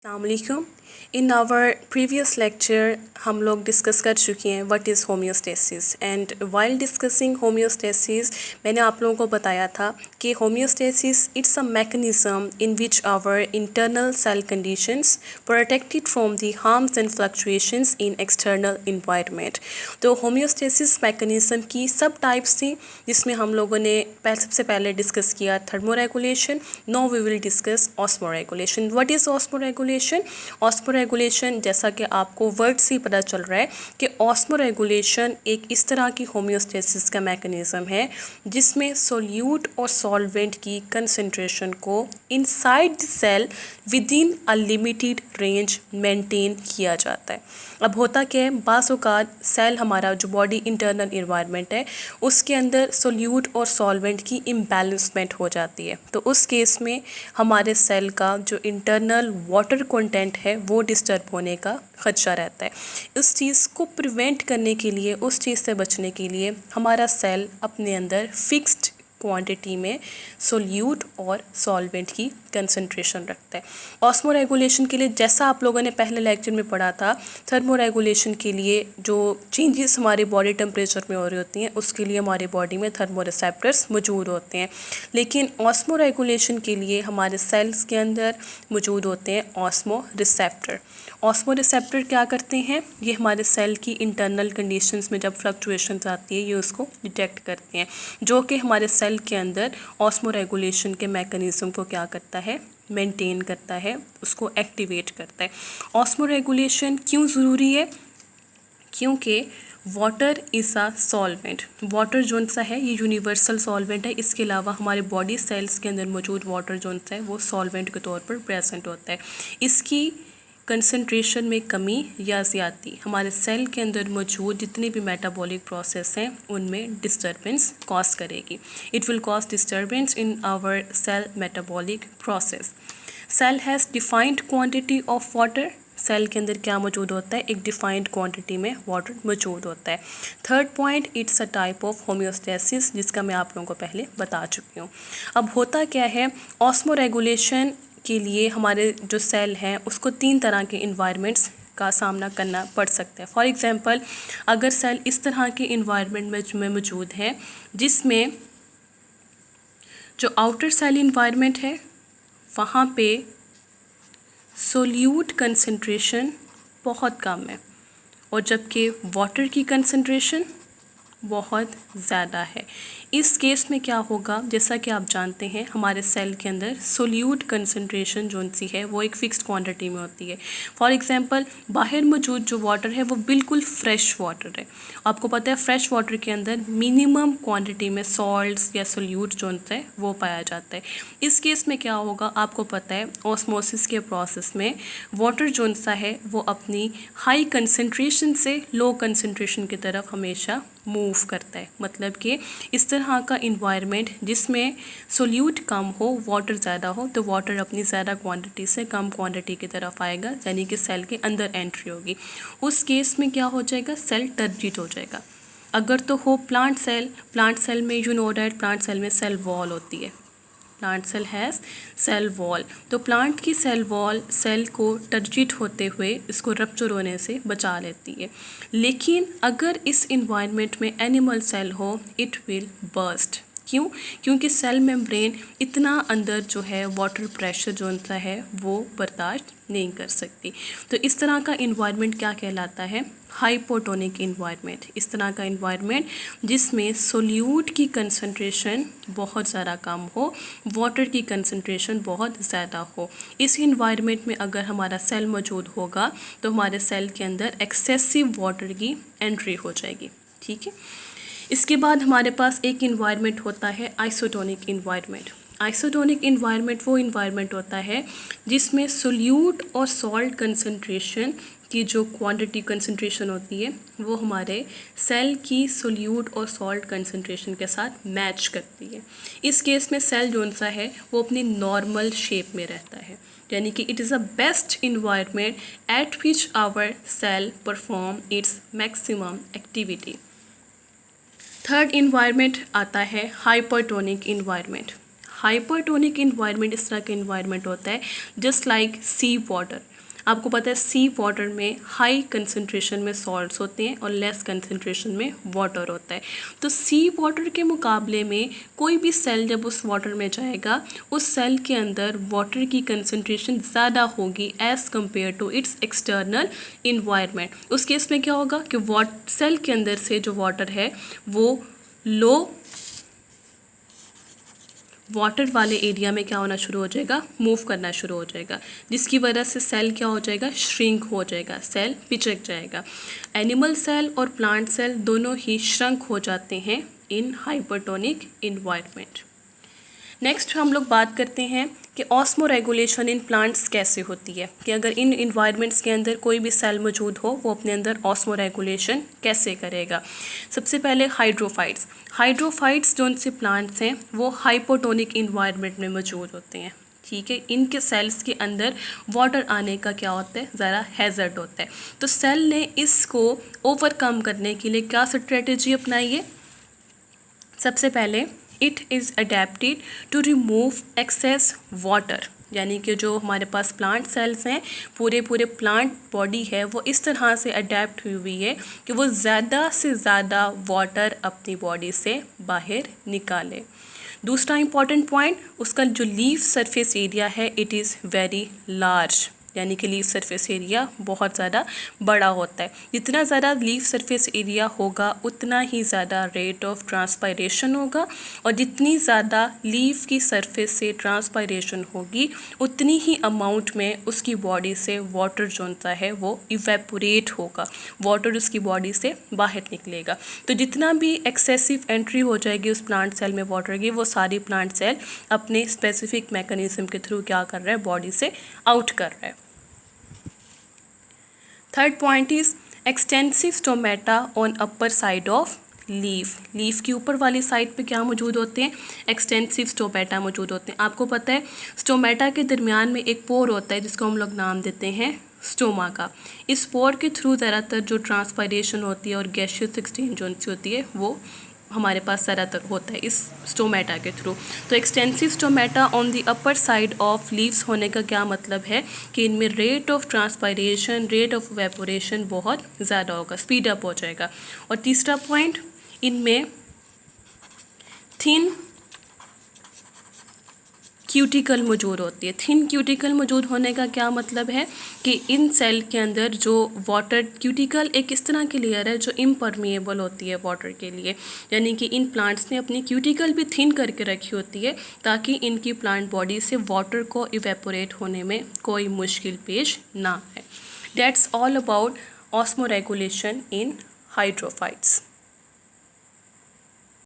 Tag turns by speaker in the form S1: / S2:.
S1: अस्सलामुअलैकुम। In our previous lecture हम लोग डिस्कस कर चुके हैं what is homeostasis and while discussing homeostasis मैंने आप लोगों को बताया था कि homeostasis it's a mechanism in which our internal cell conditions protected from the harms and fluctuations in external environment. तो होम्योस्टेसिस मैकेनिज्म की सब टाइप्स थी जिसमें हम लोगों ने सबसे पहले डिस्कस किया thermoregulation. Now we will discuss osmoregulation. What is osmoregulation? Osmoregulation जैसा कि आपको वर्ड से ही पता चल रहा है कि ऑस्मोरेगुलेशन एक इस तरह की होम्योस्टेसिस का मैकेनिज्म है जिसमें सोल्यूट और सॉल्वेंट की कंसंट्रेशन को inside the cell within a limited range maintain किया जाता है। अब होता क्या है, बाज़ औक़ात सेल हमारा जो बॉडी इंटरनल इन्वायरमेंट है उसके अंदर सोल्यूट और सॉल्वेंट की इम्बैलेंसमेंट हो जाती है, तो उस केस में हमारे सेल का जो इंटरनल वाटर कंटेंट है वो डिस्टर्ब होने का खदशा रहता है। इस चीज़ को प्रिवेंट करने के लिए, उस चीज़ से बचने के लिए हमारा सेल अपने अंदर फिक्स्ड क्वांटिटी में सोल्यूट और सॉल्वेंट की कंसंट्रेशन रखता है। ऑस्मोरेगुलेशन के लिए जैसा आप लोगों ने पहले लेक्चर में पढ़ा था, थर्मोरेगुलेशन के लिए जो चेंजेस हमारी बॉडी टेम्परेचर में हो रही होती हैं उसके लिए हमारी बॉडी में थर्मोरिसेप्टर्स मौजूद होते हैं, लेकिन ऑस्मोरेगुलेशन के लिए हमारे सेल्स के अंदर मौजूद होते हैं ऑस्मो रिसेप्टर। ऑस्मो रिसेप्टर क्या करते हैं? ये हमारे सेल की इंटरनल कंडीशंस में जब फ्लक्चुएशंस आती है ये उसको डिटेक्ट करते हैं, जो कि हमारे सेल के अंदर ऑस्मो रेगुलेशन के मैकेनिज्म को क्या करता है? मेंटेन करता है, उसको एक्टिवेट करता है। ऑस्मो रेगुलेशन क्यों ज़रूरी है? क्योंकि water is a solvent. Water zone सा है ये यूनिवर्सल सॉल्वेंट है, इसके अलावा हमारे बॉडी सेल्स के अंदर मौजूद वाटर जोन सा है वो सॉल्वेंट के तौर पर प्रेजेंट होता है। इसकी कंसंट्रेशन में कमी या ज़्यादती हमारे सेल के अंदर मौजूद जितने भी मेटाबॉलिक प्रोसेस हैं उनमें डिस्टर्बेंस कॉज करेगी। It will cause disturbance in our cell metabolic process. Cell has defined quantity of water. Cell के अंदर क्या मौजूद होता है? एक डिफाइंड क्वांटिटी में वाटर मौजूद होता है। Third point, it's a type of homeostasis जिसका मैं आप लोगों को पहले बता चुकी हूँ। अब होता क्या है, ऑस्मो रेगुलेशन के लिए हमारे जो सेल हैं उसको 3 तरह के इन्वायरमेंट्स का सामना करना पड़ सकता है। फॉर एग्जांपल, अगर सेल इस तरह के इन्वायरमेंट में मौजूद है जिसमें जो आउटर सेल इन्वायरमेंट है वहाँ पे सोल्यूट कंसंट्रेशन बहुत कम है और जबकि वाटर की कंसंट्रेशन बहुत ज़्यादा है। इस केस में क्या होगा, जैसा कि आप जानते हैं हमारे सेल के अंदर सोल्यूट कंसंट्रेशन जो सी है वो एक फ़िक्स्ड क्वांटिटी में होती है। फॉर एग्जांपल, बाहर मौजूद जो वाटर है वो बिल्कुल फ्रेश वाटर है। आपको पता है फ्रेश वाटर के अंदर मिनिमम क्वांटिटी में सॉल्ट्स या सोल्यूट जो है वो पाया जाता है। इस केस में क्या होगा, आपको पता है ऑस्मोसिस के प्रोसेस में वाटर जो सा है वो अपनी हाई कंसंट्रेशन से लो कंसंट्रेशन की तरफ हमेशा मूव करता है। मतलब कि इस तरह का इन्वायरमेंट जिसमें सोल्यूट कम हो, वाटर ज़्यादा हो, तो वाटर अपनी ज़्यादा क्वांटिटी से कम क्वांटिटी की तरफ आएगा, यानी कि सेल के अंदर एंट्री होगी। उस केस में क्या हो जाएगा, सेल टर्जिट हो जाएगा। अगर तो हो प्लांट सेल में you know that plant cell में सेल वॉल होती है। Plant cell has cell wall, तो प्लांट की सेल वॉल सेल को टर्जिट होते हुए इसको रप्चर होने से बचा लेती है। लेकिन अगर इस इन्वायरमेंट में एनिमल सेल हो, इट विल बर्स्ट। क्यों? क्योंकि सेल मेम्ब्रेन इतना अंदर जो है वाटर प्रेशर जो सा है वो बर्दाश्त नहीं कर सकती। तो इस तरह का इन्वायरमेंट क्या कहलाता है? Hypotonic environment. इस तरह का इन्वायरमेंट जिसमें सोल्यूट की कंसंट्रेशन बहुत ज़्यादा कम हो, वाटर की कंसंट्रेशन बहुत ज़्यादा हो। इस इन्वायरमेंट में अगर हमारा सेल मौजूद होगा तो हमारे सेल के अंदर एक्सेसिव वाटर की एंट्री हो जाएगी। ठीक है, इसके बाद हमारे पास एक इन्वायरमेंट होता है आइसोटोनिक इन्वायरमेंट। आइसोटोनिक इन्वायरमेंट वो इन्वायरमेंट होता है जिसमें सोल्यूट और सॉल्ट कंसंट्रेशन की जो क्वांटिटी कंसंट्रेशन होती है वो हमारे सेल की सोल्यूट और सॉल्ट कंसंट्रेशन के साथ मैच करती है। इस केस में सेल जो सा है वो अपनी नॉर्मल शेप में रहता है, यानी कि it is a best environment at which our cell perform its maximum activity. Third environment आता है हाइपरटोनिक इन्वायरमेंट। हाइपरटोनिक इन्वायरमेंट इस तरह का इन्वायरमेंट होता है जस्ट लाइक सी वाटर। आपको पता है सी वाटर में हाई कंसंट्रेशन में सॉल्ट्स होते हैं और लेस कंसंट्रेशन में वाटर होता है। तो सी वाटर के मुकाबले में कोई भी सेल जब उस वाटर में जाएगा उस सेल के अंदर वाटर की कंसंट्रेशन ज़्यादा होगी as compare to its external environment. उस केस में क्या होगा कि सेल के अंदर से जो वाटर है वो लो वाटर वाले एरिया में क्या होना शुरू हो जाएगा, मूव करना शुरू हो जाएगा, जिसकी वजह से सेल क्या हो जाएगा, श्रिंक हो जाएगा, सेल पिचक जाएगा। एनिमल सेल और प्लांट सेल दोनों ही श्रंक हो जाते हैं इन हाइपरटोनिक इन्वायरमेंट। नेक्स्ट हम लोग बात करते हैं कि ऑस्मो रेगुलेशन इन प्लांट्स कैसे होती है, कि अगर इन इन्वायरमेंट्स के अंदर कोई भी सेल मौजूद हो वो अपने अंदर ऑस्मो रेगुलेशन कैसे करेगा। सबसे पहले हाइड्रोफाइट्स जो उनसे प्लांट्स हैं वो हाइपोटोनिक इन्वायरमेंट में मौजूद होते हैं। ठीक है, इनके सेल्स के अंदर वाटर आने का क्या होता है, ज़रा हैज़र्ड होता है। तो सेल ने इसको ओवरकम करने के लिए क्या स्ट्रेटजी अपनाई है। सबसे पहले it is adapted to remove excess water, यानी कि जो हमारे पास प्लांट सेल्स हैं, पूरे प्लांट बॉडी है वो इस तरह से अडेप्ट हुई हुई है कि वो ज़्यादा से ज़्यादा वाटर अपनी बॉडी से बाहर निकाले। दूसरा इंपॉर्टेंट पॉइंट, उसका जो लीफ सरफेस एरिया है इट इज़ वेरी लार्ज, यानी कि लीफ सरफेस एरिया बहुत ज़्यादा बड़ा होता है। जितना ज़्यादा लीफ सरफेस एरिया होगा उतना ही ज़्यादा रेट ऑफ ट्रांसपायरेशन होगा, और जितनी ज़्यादा लीफ की सरफेस से ट्रांसपायरेशन होगी उतनी ही अमाउंट में उसकी बॉडी से वाटर जो होता है वो इवेपोरेट होगा, वाटर उसकी बॉडी से बाहर निकलेगा। तो जितना भी एक्सेसिव एंट्री हो जाएगी उस प्लांट सेल में वाटर की, वो सारी प्लांट सेल अपने स्पेसिफिक मैकेनिज्म के थ्रू क्या कर रहा है, बॉडी से आउट कर रहा है। Third point is extensive stomata on upper side of leaf की ऊपर वाली साइड पे क्या मौजूद होते हैं, एक्सटेंसिव स्टोमेटा मौजूद होते हैं। आपको पता है स्टोमेटा के दरमियान में एक पोर होता है जिसको हम लोग नाम देते हैं स्टोमा का। इस पोर के थ्रू ज़्यादातर जो ट्रांसपायरेशन होती है और गैसियस एक्सचेंज होती है वो हमारे पास ज़्यादातर होता है इस स्टोमेटा के थ्रू। तो extensive stomata on the upper side of leaves होने का क्या मतलब है कि इनमें rate of transpiration, rate of evaporation बहुत ज़्यादा होगा, स्पीड अप हो जाएगा। और तीसरा पॉइंट, इनमें थिन क्यूटिकल मौजूद होती है। थिन क्यूटिकल मौजूद होने का क्या मतलब है कि इन सेल के अंदर जो वाटर, क्यूटिकल एक इस तरह की लेयर है जो इम्परमिएबल होती है वाटर के लिए, यानी कि इन प्लांट्स ने अपनी क्यूटिकल भी थिन करके रखी होती है ताकि इनकी प्लांट बॉडी से वाटर को इवेपोरेट होने में कोई मुश्किल पेश ना आए। That's all about osmo regulation in hydrophytes.